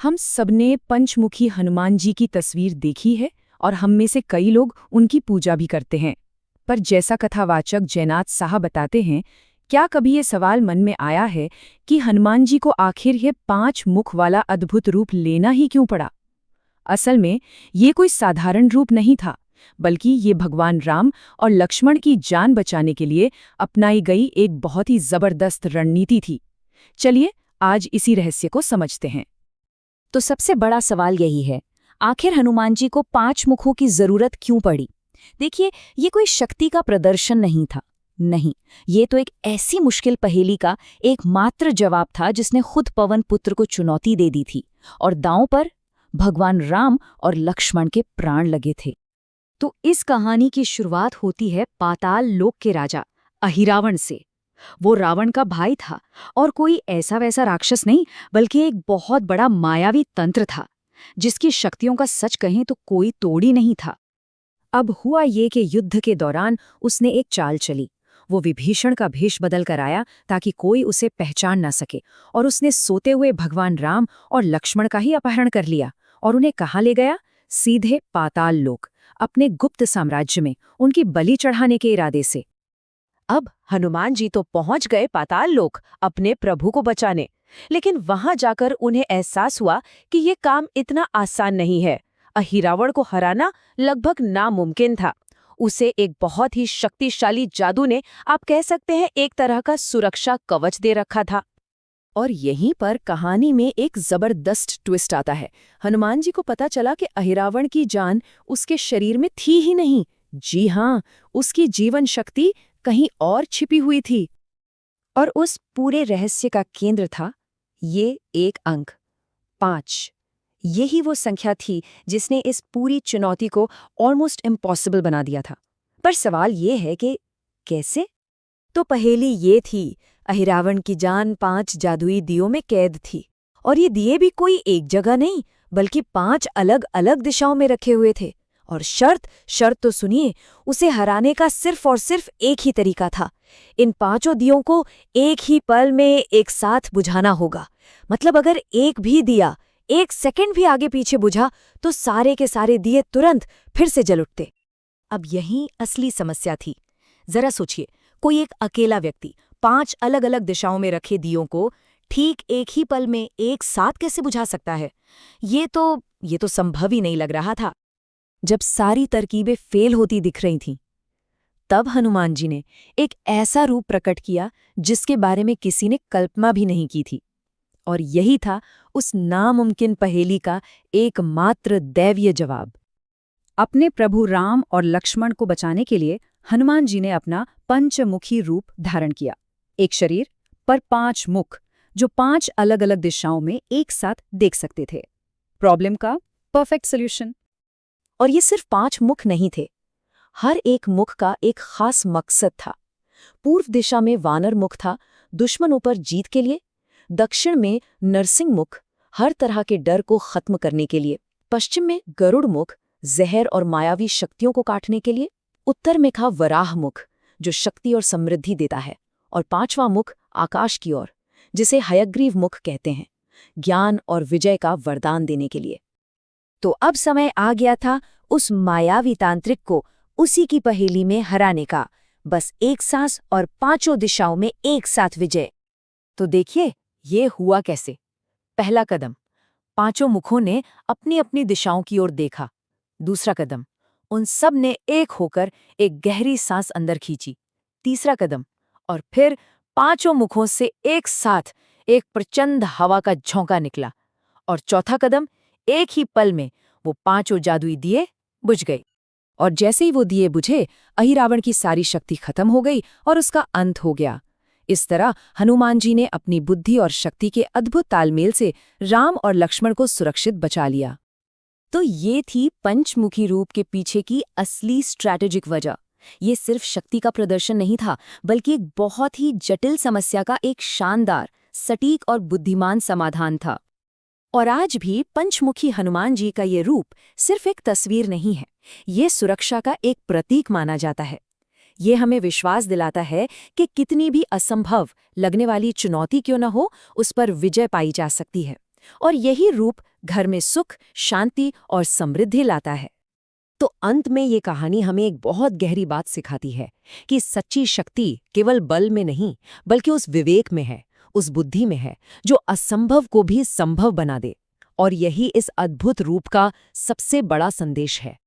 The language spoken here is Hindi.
हम सबने पंचमुखी हनुमान जी की तस्वीर देखी है और हम में से कई लोग उनकी पूजा भी करते हैं। पर जैसा कथावाचक जयनाथ साहा बताते हैं, क्या कभी ये सवाल मन में आया है कि हनुमान जी को आखिर ये 5 मुख वाला अद्भुत रूप लेना ही क्यों पड़ा? असल में ये कोई साधारण रूप नहीं था, बल्कि ये भगवान राम और लक्ष्मण की जान बचाने के लिए अपनाई गई एक बहुत ही जबरदस्त रणनीति थी। चलिए आज इसी रहस्य को समझते हैं। तो सबसे बड़ा सवाल यही है, आखिर हनुमान जी को 5 मुखों की जरूरत क्यों पड़ी? देखिए, ये कोई शक्ति का प्रदर्शन नहीं था। नहीं, ये तो एक ऐसी मुश्किल पहेली का एकमात्र जवाब था जिसने खुद पवन पुत्र को चुनौती दे दी थी, और दांव पर भगवान राम और लक्ष्मण के प्राण लगे थे। तो इस कहानी की शुरुआत होती है पाताल लोक के राजा अहिरावण से। वो रावण का भाई था और कोई ऐसा वैसा राक्षस नहीं, बल्कि एक बहुत बड़ा मायावी तंत्र था जिसकी शक्तियों का सच कहें तो कोई तोड़ ही नहीं था। अब हुआ ये कि युद्ध के दौरान उसने एक चाल चली। वो विभीषण का भेष बदल कर आया ताकि कोई उसे पहचान ना सके, और उसने सोते हुए भगवान राम और लक्ष्मण का ही अपहरण कर लिया और उन्हें कहाँ ले गया? सीधे पाताल लोक, अपने गुप्त साम्राज्य में, उनकी बलि चढ़ाने के इरादे से। अब हनुमान जी तो पहुंच गए पाताल लोक अपने प्रभु को बचाने, लेकिन वहां जाकर उन्हें एहसास हुआ कि ये काम इतना आसान नहीं है। अहिरावण को हराना लगभग नामुमकिन था। उसे एक बहुत ही शक्तिशाली जादू ने, आप कह सकते हैं, एक तरह का सुरक्षा कवच दे रखा था। और यहीं पर कहानी में एक जबरदस्त ट्विस्ट आता है। हनुमान जी को पता चला कि अहिरावण की जान उसके शरीर में थी ही नहीं। जी हाँ, उसकी जीवन शक्ति कहीं और छिपी हुई थी। और उस पूरे रहस्य का केंद्र था ये एक अंक, 5। यही वो संख्या थी जिसने इस पूरी चुनौती को ऑलमोस्ट इम्पॉसिबल बना दिया था। पर सवाल ये है कि कैसे? तो पहेली ये थी, अहिरावण की जान 5 जादुई दियों में कैद थी, और ये दिए भी कोई एक जगह नहीं, बल्कि 5 अलग अलग दिशाओं में रखे हुए थे। और शर्त तो सुनिए, उसे हराने का सिर्फ और सिर्फ एक ही तरीका था। इन 5 दियों को एक ही पल में एक साथ बुझाना होगा। मतलब अगर एक भी दिया 1 सेकंड भी आगे पीछे बुझा तो सारे के सारे दिए तुरंत फिर से जल उठते। अब यही असली समस्या थी। जरा सोचिए, कोई एक अकेला व्यक्ति 5 अलग अलग दिशाओं में रखे दियों को ठीक एक ही पल में एक साथ कैसे बुझा सकता है? ये तो संभव ही नहीं लग रहा था। जब सारी तरकीबें फेल होती दिख रही थीं, तब हनुमान जी ने एक ऐसा रूप प्रकट किया जिसके बारे में किसी ने कल्पना भी नहीं की थी। और यही था उस नामुमकिन पहेली का एकमात्र दैवीय जवाब। अपने प्रभु राम और लक्ष्मण को बचाने के लिए हनुमान जी ने अपना पंचमुखी रूप धारण किया। एक शरीर पर 5 मुख, जो 5 अलग अलग दिशाओं में एक साथ देख सकते थे। प्रॉब्लम का परफेक्ट सॉल्यूशन। और ये सिर्फ 5 मुख नहीं थे, हर एक मुख का एक खास मकसद था। पूर्व दिशा में वानर मुख था, दुश्मनों पर जीत के लिए। दक्षिण में नरसिंह मुख, हर तरह के डर को खत्म करने के लिए। पश्चिम में गरुड़ मुख, जहर और मायावी शक्तियों को काटने के लिए। उत्तर में था वराह मुख, जो शक्ति और समृद्धि देता है। और 5वां मुख आकाश की ओर, जिसे हयग्रीव मुख कहते हैं, ज्ञान और विजय का वरदान देने के लिए। तो अब समय आ गया था उस मायावी तांत्रिक को उसी की पहेली में हराने का। बस एक सांस और 5 दिशाओं में एक साथ विजय। तो देखिए ये हुआ कैसे। पहला कदम, 5 मुखों ने अपनी अपनी दिशाओं की ओर देखा। दूसरा कदम, उन सब ने एक होकर एक गहरी सांस अंदर खींची। तीसरा कदम, और फिर 5 मुखों से एक साथ एक प्रचंड हवा का झोंका निकला। और चौथा कदम, एक ही पल में वो 5 जादुई दिए बुझ गए। और जैसे ही वो दिए बुझे, अहिरावण की सारी शक्ति खत्म हो गई और उसका अंत हो गया। इस तरह हनुमान जी ने अपनी बुद्धि और शक्ति के अद्भुत तालमेल से राम और लक्ष्मण को सुरक्षित बचा लिया। तो ये थी पंचमुखी रूप के पीछे की असली स्ट्रैटेजिक वजह। ये सिर्फ शक्ति का प्रदर्शन नहीं था, बल्कि एक बहुत ही जटिल समस्या का एक शानदार, सटीक और बुद्धिमान समाधान था। और आज भी पंचमुखी हनुमान जी का ये रूप सिर्फ एक तस्वीर नहीं है, ये सुरक्षा का एक प्रतीक माना जाता है। ये हमें विश्वास दिलाता है कि कितनी भी असंभव लगने वाली चुनौती क्यों न हो, उस पर विजय पाई जा सकती है। और यही रूप घर में सुख, शांति और समृद्धि लाता है। तो अंत में ये कहानी हमें एक बहुत गहरी बात सिखाती है कि सच्ची शक्ति केवल बल में नहीं, बल्कि उस विवेक में है, उस बुद्धि में है, जो असंभव को भी संभव बना दे। और यही इस अद्भुत रूप का सबसे बड़ा संदेश है।